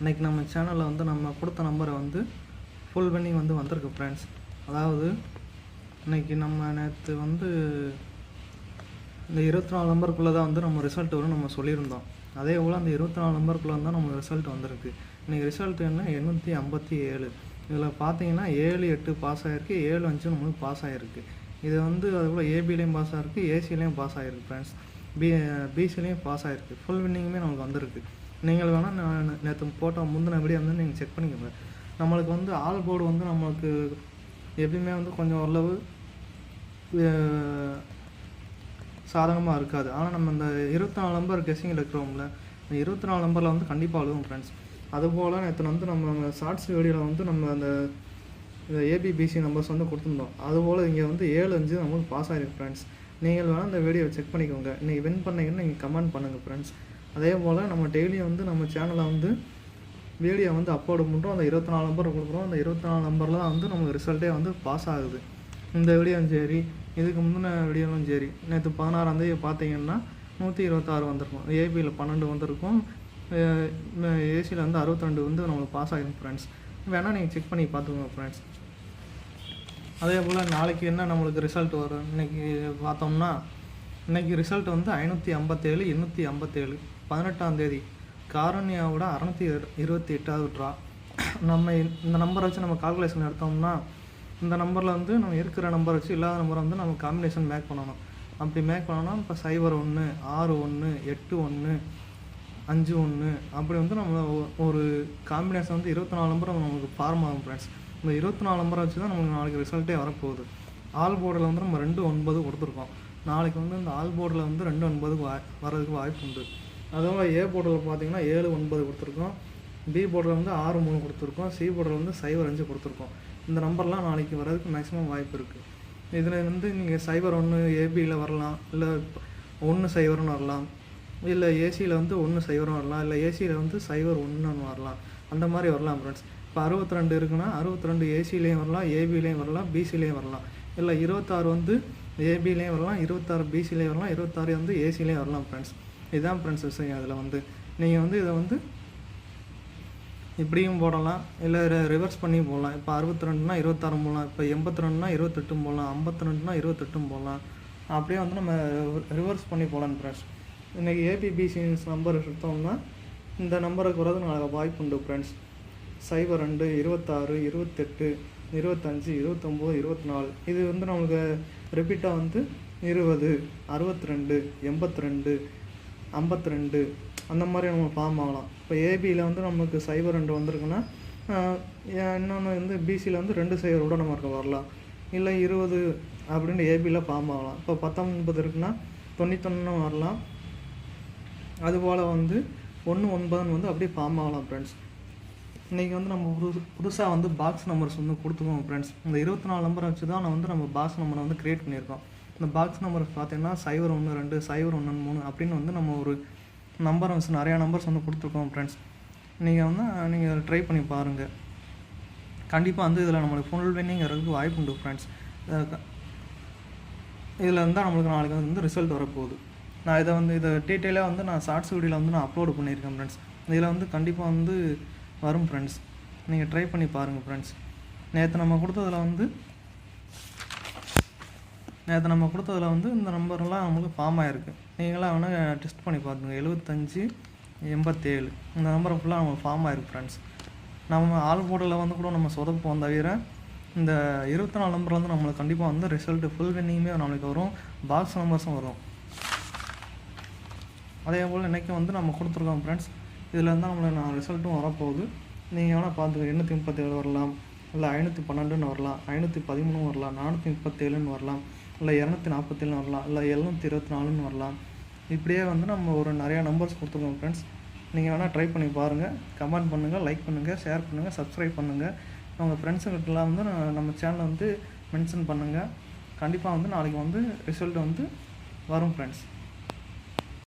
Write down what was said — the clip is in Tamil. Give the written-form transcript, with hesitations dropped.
இன்றைக்கி நம்ம சேனலில் வந்து நம்ம கொடுத்த நம்பரை வந்து ஃபுல் வின்னிங் வந்து வந்திருக்கு ஃப்ரெண்ட்ஸ். அதாவது இன்றைக்கி நம்ம நேற்று வந்து இந்த 24 நம்பருக்குள்ளே தான் வந்து நம்ம ரிசல்ட் வரும் நம்ம சொல்லியிருந்தோம். அதே போல் அந்த 24 நம்பருக்குள்ளே தான் நம்ம ரிசல்ட் வந்திருக்கு. இன்றைக்கி ரிசல்ட் என்ன 857. இதில் பார்த்தீங்கன்னா 7, 8 பாஸ் ஆகிருக்கு, 7, 5 நம்மளுக்கு பாஸ் ஆகிருக்கு. இது வந்து அதுபோல் ஏபிலையும் பாஸ் ஆகிருக்கு, ஏசிலையும் பாஸ் ஆகிருக்கு ஃப்ரெண்ட்ஸ். பிசிலையும் பாஸ் ஆகிருக்கு. ஃபுல் வின்னிங்குமே நமக்கு வந்திருக்கு. நீங்கள் வேணால் நான் நேற்று போட்ட முந்தின வீடியோ வந்து நீங்கள் செக் பண்ணிக்கோங்க. நம்மளுக்கு வந்து ஆல் போர்டு வந்து நம்மளுக்கு எப்பயுமே வந்து கொஞ்சம் ஓரளவு சாதகமாக இருக்காது. ஆனால் நம்ம இந்த 24 நம்பர் கெஸ்ஸிங் இருக்கிறோம்ல, இந்த 24 நம்பரில் வந்து கண்டிப்பாக அழுகும் ஃப்ரெண்ட்ஸ். அதுபோல் நேற்று வந்து நம்ம ஷார்ட்ஸ் வீடியோவில் வந்து நம்ம அந்த ஏபிபிசி நம்பர்ஸ் வந்து கொடுத்துருந்தோம். அதுபோல் இங்கே வந்து 7, 5 நமக்கு பாஸ் ஆகிருக்கு ஃப்ரெண்ட்ஸ். நீங்கள் வேணால் இந்த வீடியோவை செக் பண்ணிக்கோங்க. இன்றைக்கி வின் பண்ணிங்கன்னா நீங்கள் கமெண்ட் பண்ணுங்கள் ஃப்ரெண்ட்ஸ். அதே போல் நம்ம டெய்லியும் வந்து நம்ம சேனலில் வந்து வீடியோ வந்து அப்லோடு பண்ணுறோம். அந்த 24 நம்பர் கொடுக்குறோம். அந்த 24 நம்பரில் தான் வந்து நமக்கு ரிசல்ட்டே வந்து பாஸ் ஆகுது. இந்த வீடியோவும் சரி, இதுக்கு முந்தின வீடியோவும் சரி. நேற்று 16ஆம் தேதி பார்த்தீங்கன்னா 126 வந்திருக்கும். ஏபியில் 12 வந்திருக்கும், ஏசியில் வந்து 62 வந்து நம்மளுக்கு பாஸ் ஆகிடும் ஃப்ரெண்ட்ஸ். வேணால் நீங்கள் செக் பண்ணி பார்த்துக்கோங்க ஃப்ரெண்ட்ஸ். அதே போல் நாளைக்கு என்ன நம்மளுக்கு ரிசல்ட் வரும் இன்றைக்கி பார்த்தோம்னா, இன்றைக்கி ரிசல்ட் வந்து 557, 857. 18ஆம் தேதி காரணியாவோட 628வது ட்ரா. நம்ம இந்த நம்பரை வச்சு நம்ம கால்குலேஷன் எடுத்தோம்னா, இந்த நம்பரில் வந்து நம்ம இருக்கிற நம்பரை வச்சு இல்லாத நம்பரை வந்து நம்ம காம்பினேஷன் மேக் பண்ணணும். அப்படி மேக் பண்ணோன்னா இப்போ 01, 61, 81, 51 அப்படி வந்து நம்ம ஒரு காம்பினேஷன் வந்து 24 நம்பர் நமக்கு ஃபார்ம் ஆகும் ஃப்ரெண்ட்ஸ். இந்த 24 நம்பரை வச்சு தான் நமக்கு நாளைக்கு ரிசல்ட்டே வரப்போகுது. ஆல் போர்டில் வந்து நம்ம 2, 9 கொடுத்துருக்கோம். நாளைக்கு வந்து இந்த ஆல் போர்டில் வந்து 2, 9 வரதுக்கு வாய்ப்பு உண்டு. அதுவும் ஏ போர்டில் பார்த்தீங்கன்னா 7, 9 கொடுத்துருக்கோம். பி போர்டில் வந்து 6, 3 கொடுத்துருக்கோம். சி போர்டில் வந்து 0, 5 கொடுத்துருக்கோம். இந்த நம்பர்லாம் நாளைக்கு வர்றதுக்கு மேக்ஸிமம் வாய்ப்பு இருக்குது. இதில் வந்து நீங்கள் 01 ஏபியில் வரலாம், இல்லை 10 வரலாம், இல்லை ஏசியில் வந்து 10 வரலாம், இல்லை ஏசியில் வந்து 01 வரலாம். அந்த மாதிரி வரலாம் ஃப்ரெண்ட்ஸ். இப்போ 62 இருக்குன்னா 62 ஏசிலையும் வரலாம், ஏபிலையும் வரலாம், பிசிலையும் வரலாம். இல்லை 26 வந்து ஏபிலையும் வரலாம், 26 பிசிலையும் வரலாம், 26 வந்து ஏசிலையும் வரலாம் ஃப்ரெண்ட்ஸ். இதுதான் ஃப்ரெண்ட்ஸ் விஷயம். அதில் வந்து நீங்கள் வந்து இதை வந்து இப்படியும் போடலாம், இல்லை ரிவர்ஸ் பண்ணி போடலாம். இப்போ 62னா 26 போடலாம், இப்போ 82னா 28 போடலாம், 52னா 28 போடலாம். அப்படியே வந்து நம்ம ரிவர்ஸ் பண்ணி போடலாம் ஃப்ரெண்ட்ஸ். இன்றைக்கி ஏபிபிசி நம்பர் எடுத்தோம்னா இந்த நம்பருக்கு வரது நாளைக்கு வாய்ப்பு உண்டு ஃப்ரெண்ட்ஸ். 02, 26, 28, 25, 29, 24. இது வந்து நமக்கு ரிப்பீட்டாக வந்து 20, 62, 82, 52 அந்த மாதிரி நம்ம ஃபார்ம் ஆகலாம். இப்போ ஏபியில் வந்து நமக்கு 02 வந்திருக்குன்னா இன்னொன்று வந்து பிசியில் வந்து 2 கூட நமக்கு வரலாம். இல்லை 20 அப்படின்னு ஏபியில் ஃபார்ம் ஆகலாம். இப்போ 19 இருக்குன்னா 91 வரலாம். அதுபோல் வந்து 1, 9 வந்து அப்படியே ஃபார்ம் ஆகலாம் ஃப்ரெண்ட்ஸ். இன்றைக்கி வந்து நம்ம புதுசாக வந்து பாக்ஸ் நம்பர்ஸ் வந்து கொடுத்துருக்கோம் ஃப்ரெண்ட்ஸ். இந்த 24 நம்பரை வச்சு தான் வந்து நம்ம பாக்ஸ் நம்பரை வந்து க்ரியேட் பண்ணியிருக்கோம். இந்த பாக்ஸ் நம்பர் பார்த்தீங்கன்னா 012, 013 அப்படின்னு வந்து நம்ம ஒரு நம்பரை வச்சு நிறையா நம்பர்ஸ் வந்து கொடுத்துருக்கோம் ஃப்ரெண்ட்ஸ். நீங்கள் வந்து நீங்கள் ட்ரை பண்ணி பாருங்கள். கண்டிப்பாக வந்து இதில் நம்மளுக்கு ஃபுல் வின்னிங் வரதுக்கு வாய்ப்பு உண்டு ஃப்ரெண்ட்ஸ். இதில் இருந்தால் நம்மளுக்கு நாளைக்கு வந்து ரிசல்ட் வரப்போகுது. நான் இதை டீட்டெயிலாக வந்து நான் ஷார்ட்ஸ் வீடியோவில் வந்து நான் அப்லோடு பண்ணியிருக்கேன் ஃப்ரெண்ட்ஸ். இதில் வந்து கண்டிப்பாக வந்து வரும் ஃப்ரெண்ட்ஸ். நீங்கள் ட்ரை பண்ணி பாருங்கள் ஃப்ரெண்ட்ஸ். நேற்று நம்ம கொடுத்ததில் வந்து இந்த நம்பர்லாம் நமக்கு ஃபார்ம் ஆகிருக்கு. நீங்களாம் வேணால் டெஸ்ட் பண்ணி பார்த்துங்க. 75, 87 இந்த நம்பரை ஃபுல்லாக நம்ம ஃபார்ம் ஆகிருக்கு ஃப்ரெண்ட்ஸ். நம்ம ஆல் போர்டில் வந்து கூட நம்ம சொதப்போம் தவிர இந்த 24 நம்பர் வந்து நம்மளுக்கு கண்டிப்பாக வந்து ரிசல்ட்டு ஃபுல் வின்னிங்குமே நம்மளுக்கு வரும், பாக்ஸ் நம்பர்ஸும் வரும். அதே போல் இன்றைக்கி வந்து நம்ம கொடுத்துருக்கோம் ஃப்ரெண்ட்ஸ். இதில் இருந்தால் நம்மளுக்கு ரிசல்ட்டும் வரப்போகுது. நீங்கள் வேணால் பார்த்துக்க. 837 வரலாம், இல்லை 512 வரலாம், 513 வரலாம், 437 வரலாம், இல்லை 247 வரலாம், இல்லை 724 வரலாம். இப்படியே வந்து நம்ம ஒரு நிறையா நம்பர்ஸ் கொடுத்துருக்கோம் ஃப்ரெண்ட்ஸ். நீங்கள் வேணால் ட்ரை பண்ணி பாருங்கள். கமெண்ட் பண்ணுங்கள், லைக் பண்ணுங்கள், ஷேர் பண்ணுங்கள், சப்ஸ்கிரைப் பண்ணுங்கள். உங்கள் ஃப்ரெண்ட்ஸுக்கிட்டலாம் வந்து நம்ம சேனலை வந்து மென்ஷன் பண்ணுங்கள். கண்டிப்பாக வந்து நாளைக்கு வந்து ரிசல்ட் வந்து வரும் ஃப்ரெண்ட்ஸ்.